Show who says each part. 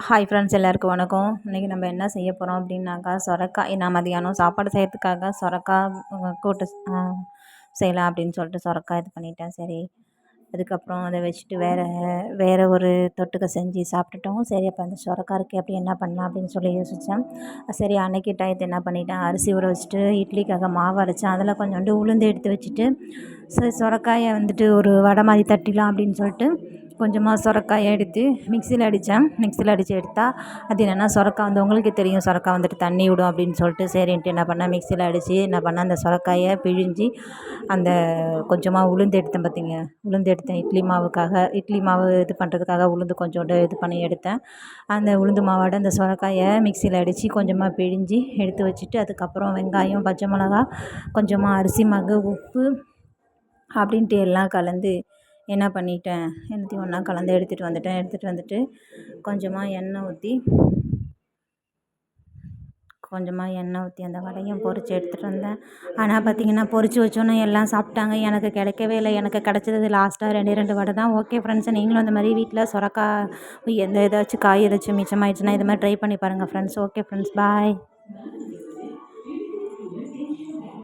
Speaker 1: Hi friends, எல்லாருக்கும் வணக்கம். இன்றைக்கி நம்ம என்ன செய்ய போகிறோம் அப்படின்னாக்கா, சொரக்காய். நான் மதியானம் சாப்பாடு செய்கிறதுக்காக சொரக்காய் கூட்டு செய்யலாம் அப்படின்னு சொல்லிட்டு சொரக்காய் இது பண்ணிட்டேன். சரி, அதுக்கப்புறம் அதை வச்சுட்டு வேறு ஒரு தொட்டுக்க செஞ்சு சாப்பிட்டுட்டோம். சரி, அப்போ அந்த சொரக்காய் இருக்குது, அப்படி என்ன பண்ணலாம் அப்படின்னு சொல்லி யோசித்தேன். சரி, அன்னைக்கு டயத்து என்ன பண்ணிட்டேன், அரிசி ஊற வச்சுட்டு இட்லிக்காக மாவு அரைச்சேன். அதில் கொஞ்சோண்டு உளுந்து எடுத்து வச்சுட்டு சரி, சொரக்காயை வந்துட்டு ஒரு வடை மாதிரி தட்டிடலாம் அப்படின்னு சொல்லிட்டு கொஞ்சமாக சொரக்காயை எடுத்து மிக்சியில் அடித்தேன். மிக்சியில் அடித்து எடுத்தால் அது என்னென்னா, சொரக்காய் வந்து உங்களுக்கே தெரியும், சொரக்காய் வந்துட்டு தண்ணி விடும் அப்படின்னு சொல்லிட்டு சரின்ட்டு என்ன பண்ணேன், மிக்சியில் அடித்து என்ன பண்ணேன், அந்த சொரக்காயை பிழிஞ்சு அந்த கொஞ்சமாக உளுந்து எடுத்தேன். பார்த்தீங்க, உளுந்து எடுத்தேன் இட்லி மாவு இது பண்ணுறதுக்காக உளுந்து கொஞ்சோண்டு இது பண்ணி எடுத்தேன். அந்த உளுந்து மாவோட அந்த சொரக்காயை மிக்சியில் அடித்து கொஞ்சமாக பிழிஞ்சு எடுத்து வச்சுட்டு, அதுக்கப்புறம் வெங்காயம், பச்சை மிளகா, கொஞ்சமாக அரிசி மாவு, உப்பு அப்படின்ட்டு எல்லாம் கலந்து என்ன பண்ணிட்டேன், எல்லாத்தையும் ஒன்றா கலந்து எடுத்துகிட்டு வந்துட்டு கொஞ்சமாக எண்ணெய் ஊற்றி அந்த வடையும் பொரித்து எடுத்துகிட்டு வந்தேன். ஆனால் பார்த்திங்கன்னா, பொரித்து வச்சோன்னே எல்லாம் சாப்பிட்டாங்க. எனக்கு கிடைக்கவே இல்லை. எனக்கு கிடச்சது லாஸ்ட்டாக 2 வடை தான். ஓகே ஃப்ரெண்ட்ஸ், நீங்களும் அந்த மாதிரி வீட்டில் சொரக்காய் ஏதாச்சும் காய் ஏதாச்சும் மிச்சமாயிடுச்சுன்னா இது மாதிரி ட்ரை பண்ணி பாருங்கள் ஃப்ரெண்ட்ஸ். ஓகே ஃப்ரெண்ட்ஸ், பாய்.